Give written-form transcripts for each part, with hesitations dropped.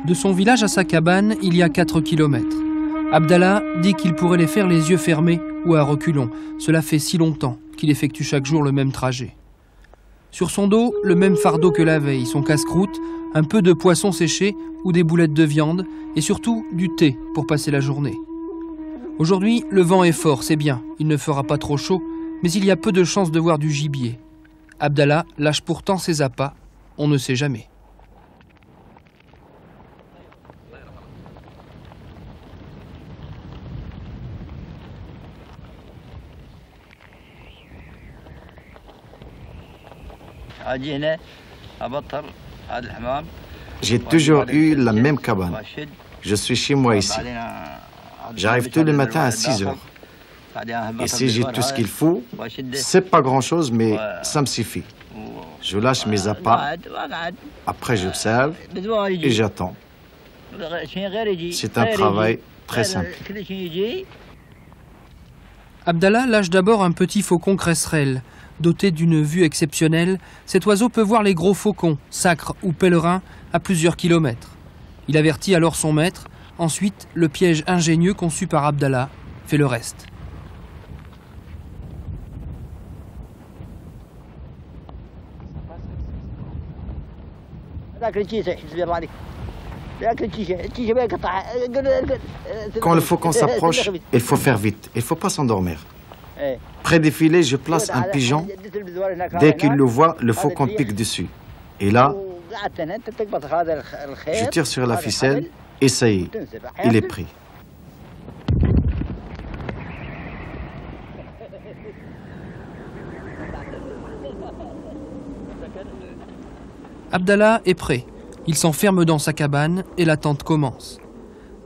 De son village à sa cabane, il y a 4 kilomètres. Abdallah dit qu'il pourrait les faire les yeux fermés ou à reculons. Cela fait si longtemps qu'il effectue chaque jour le même trajet. Sur son dos, le même fardeau que la veille, son casse-croûte, un peu de poisson séché ou des boulettes de viande et surtout du thé pour passer la journée. Aujourd'hui, le vent est fort, c'est bien, il ne fera pas trop chaud, mais il y a peu de chances de voir du gibier. Abdallah lâche pourtant ses appâts, on ne sait jamais. J'ai toujours eu la même cabane. Je suis chez moi ici. J'arrive tous les matins à 6 heures. Et si j'ai tout ce qu'il faut, c'est pas grand-chose, mais ça me suffit. Je lâche mes appâts, après j'observe et j'attends. C'est un travail très simple. Abdallah lâche d'abord un petit faucon cresserelle. Doté d'une vue exceptionnelle, cet oiseau peut voir les gros faucons, sacres ou pèlerins, à plusieurs kilomètres. Il avertit alors son maître. Ensuite, le piège ingénieux conçu par Abdallah fait le reste. Quand le faucon s'approche, il faut faire vite, il ne faut pas s'endormir. Près des filets, je place un pigeon. Dès qu'il le voit, le faucon pique dessus. Et là, je tire sur la ficelle et ça y est, il est pris. Abdallah est prêt. Il s'enferme dans sa cabane et l'attente commence.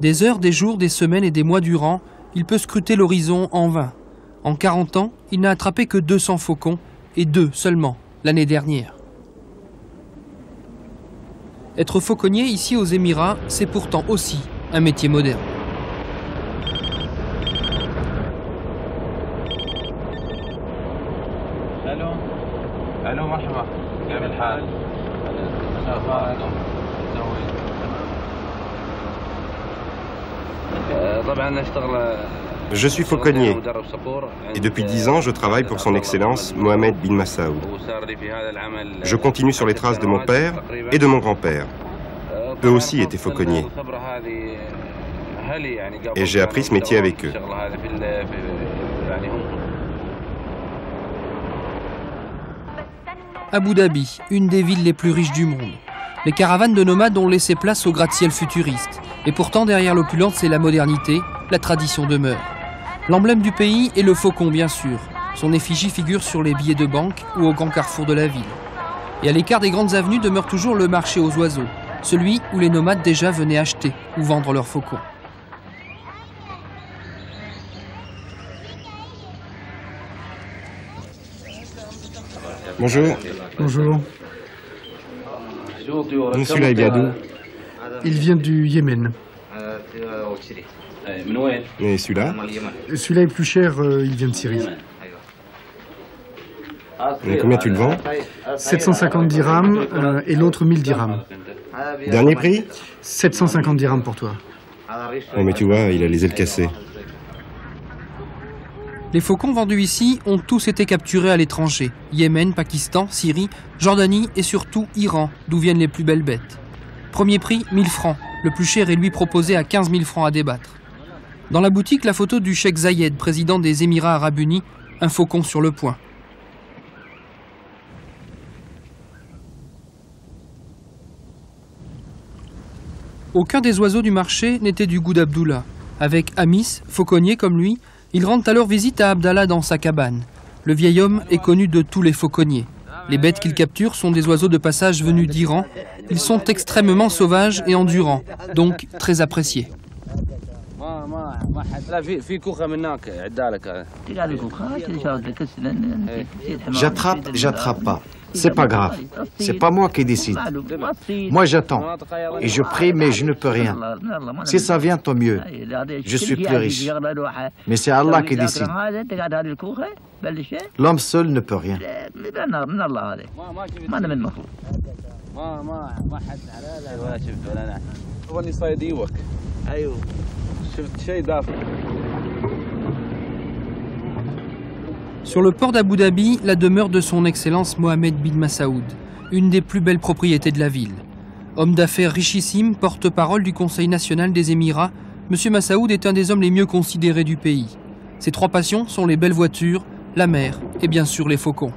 Des heures, des jours, des semaines et des mois durant, il peut scruter l'horizon en vain. En 40 ans, il n'a attrapé que 200 faucons, et 2 seulement, l'année dernière. Être fauconnier ici aux Émirats, c'est pourtant aussi un métier moderne. Je suis fauconnier et depuis 10 ans, je travaille pour son Excellence Mohamed bin Massaoud. Je continue sur les traces de mon père et de mon grand-père. Eux aussi étaient fauconniers. Et j'ai appris ce métier avec eux. Abu Dhabi, une des villes les plus riches du monde. Les caravanes de nomades ont laissé place aux gratte-ciel futuristes. Et pourtant, derrière l'opulence et la modernité, la tradition demeure. L'emblème du pays est le faucon, bien sûr. Son effigie figure sur les billets de banque ou au grand carrefour de la ville. Et à l'écart des grandes avenues demeure toujours le marché aux oiseaux, celui où les nomades déjà venaient acheter ou vendre leurs faucons. Bonjour. Bonjour. Celui-là, il vient d'où? Il vient du Yémen. Et celui-là? Celui-là est plus cher, il vient de Syrie. Et combien tu le vends? 750 dirhams et l'autre 1000 dirhams. Dernier prix? 750 dirhams pour toi. Oh, mais tu vois, il a les ailes cassées. Les faucons vendus ici ont tous été capturés à l'étranger. Yémen, Pakistan, Syrie, Jordanie et surtout Iran, d'où viennent les plus belles bêtes. Premier prix, 1000 francs. Le plus cher est lui proposé à 15 000 francs à débattre. Dans la boutique, la photo du Cheikh Zayed, président des Émirats Arabes Unis, un faucon sur le poing. Aucun des oiseaux du marché n'était du goût d'Abdullah. Avec Amis, fauconnier comme lui, ils rendent alors visite à Abdallah dans sa cabane. Le vieil homme est connu de tous les fauconniers. Les bêtes qu'il capture sont des oiseaux de passage venus d'Iran. Ils sont extrêmement sauvages et endurants, donc très appréciés. J'attrape pas. C'est pas grave. C'est pas moi qui décide. Moi, j'attends. Et je prie, mais je ne peux rien. Si ça vient, tant mieux. Je suis plus riche. Mais c'est Allah qui décide. L'homme seul ne peut rien. Sur le port d'Abu Dhabi, la demeure de son Excellence Mohammed bin Masaoud, une des plus belles propriétés de la ville. Homme d'affaires richissime, porte-parole du Conseil national des Émirats, M. Masaoud est un des hommes les mieux considérés du pays. Ses trois passions sont les belles voitures, la mer et bien sûr les faucons.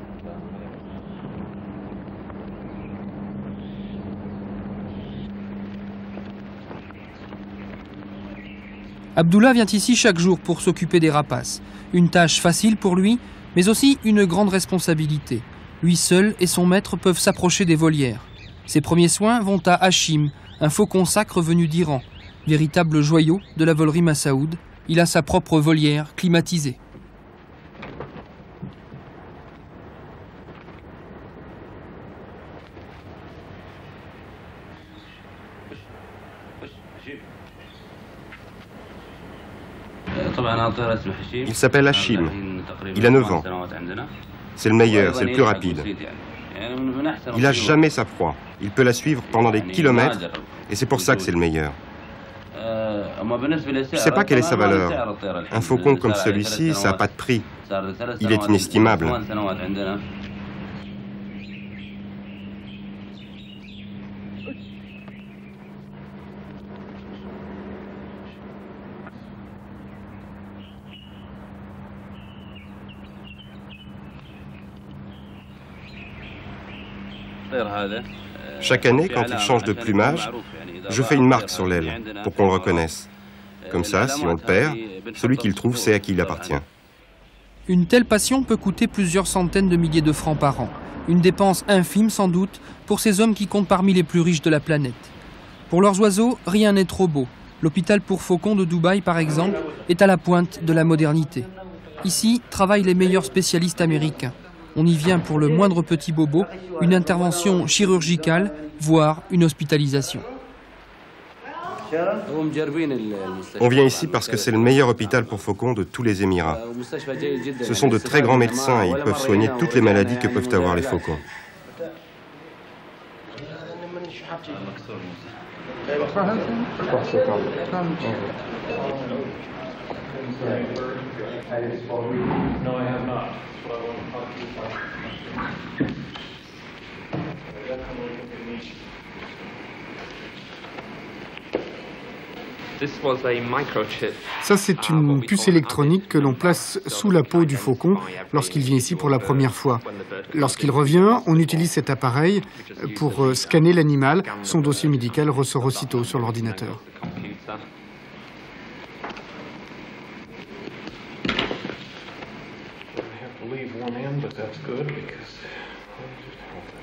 Abdullah vient ici chaque jour pour s'occuper des rapaces. Une tâche facile pour lui, mais aussi une grande responsabilité. Lui seul et son maître peuvent s'approcher des volières. Ses premiers soins vont à Hachim, un faucon sacre venu d'Iran. Véritable joyau de la volerie Masaoud, il a sa propre volière climatisée. Il s'appelle Hachim. Il a 9 ans. C'est le meilleur, c'est le plus rapide. Il n'a jamais sa proie. Il peut la suivre pendant des kilomètres et c'est pour ça que c'est le meilleur. Je ne sais pas quelle est sa valeur. Un faucon comme celui-ci, ça n'a pas de prix. Il est inestimable. Chaque année, quand il change de plumage, je fais une marque sur l'aile pour qu'on le reconnaisse. Comme ça, si on le perd, celui qui le trouve sait à qui il appartient. Une telle passion peut coûter plusieurs centaines de milliers de francs par an. Une dépense infime sans doute pour ces hommes qui comptent parmi les plus riches de la planète. Pour leurs oiseaux, rien n'est trop beau. L'hôpital pour faucons de Dubaï, par exemple, est à la pointe de la modernité. Ici travaillent les meilleurs spécialistes américains. On y vient pour le moindre petit bobo, une intervention chirurgicale, voire une hospitalisation. On vient ici parce que c'est le meilleur hôpital pour faucons de tous les Émirats. Ce sont de très grands médecins et ils peuvent soigner toutes les maladies que peuvent avoir les faucons. Ça, c'est une puce électronique que l'on place sous la peau du faucon lorsqu'il vient ici pour la première fois. Lorsqu'il revient, on utilise cet appareil pour scanner l'animal. Son dossier médical ressort aussitôt sur l'ordinateur.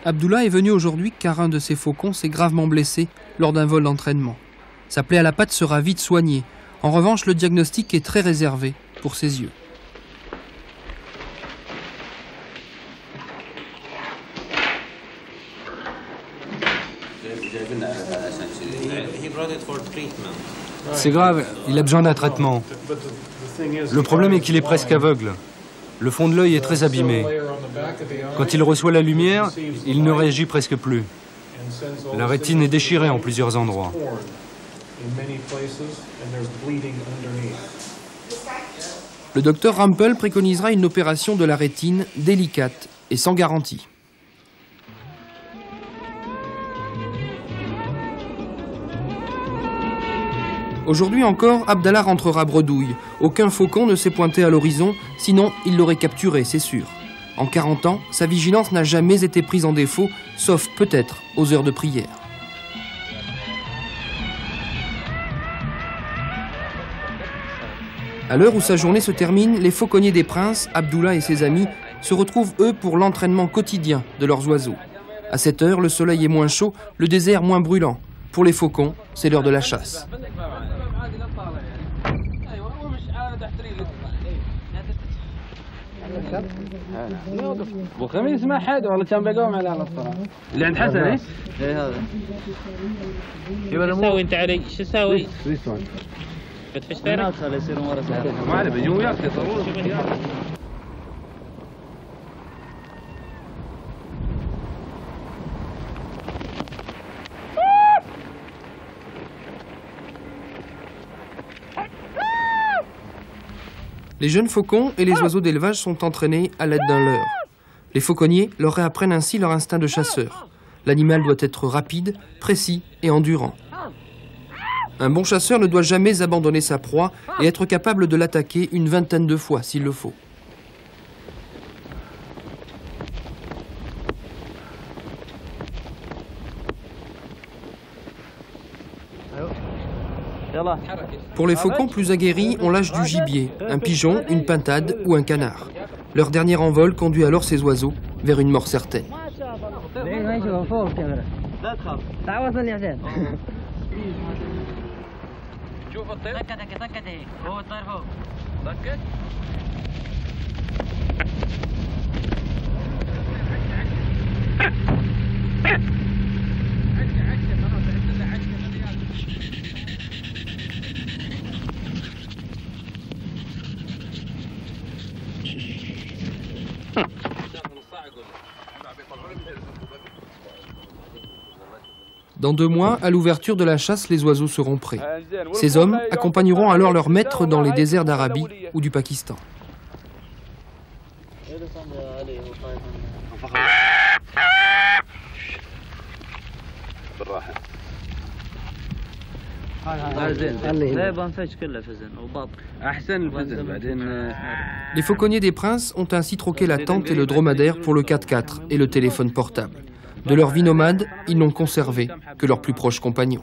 Abdullah est venu aujourd'hui car un de ses faucons s'est gravement blessé lors d'un vol d'entraînement. Sa plaie à la patte sera vite soignée. En revanche, le diagnostic est très réservé pour ses yeux. C'est grave, il a besoin d'un traitement. Le problème est qu'il est presque aveugle. Le fond de l'œil est très abîmé. Quand il reçoit la lumière, il ne réagit presque plus. La rétine est déchirée en plusieurs endroits. Le docteur Rampel préconisera une opération de la rétine délicate et sans garantie. Aujourd'hui encore, Abdallah rentrera bredouille. Aucun faucon ne s'est pointé à l'horizon, sinon il l'aurait capturé, c'est sûr. En 40 ans, sa vigilance n'a jamais été prise en défaut, sauf peut-être aux heures de prière. À l'heure où sa journée se termine, les fauconniers des princes, Abdullah et ses amis, se retrouvent eux pour l'entraînement quotidien de leurs oiseaux. À cette heure, le soleil est moins chaud, le désert moins brûlant. Pour les faucons, c'est l'heure de la chasse. ابو خميس ما حد والله كان بيقوم على الصراحه اللي عند حسن ايه هذا شو تسوي انت علي شو تسوي؟ بتفش تارك؟ يصير ورا ما عليه بيجون وياك ضروري. Les jeunes faucons et les oiseaux d'élevage sont entraînés à l'aide d'un leurre. Les fauconniers leur réapprennent ainsi leur instinct de chasseur. L'animal doit être rapide, précis et endurant. Un bon chasseur ne doit jamais abandonner sa proie et être capable de l'attaquer une vingtaine de fois s'il le faut. Pour les faucons plus aguerris, on lâche du gibier, un pigeon, une pintade ou un canard. Leur dernier envol conduit alors ces oiseaux vers une mort certaine. Dans 2 mois, à l'ouverture de la chasse, les oiseaux seront prêts. Ces hommes accompagneront alors leur maître dans les déserts d'Arabie ou du Pakistan. Les fauconniers des princes ont ainsi troqué la tente et le dromadaire pour le 4x4 et le téléphone portable. De leur vie nomade, ils n'ont conservé que leurs plus proches compagnons.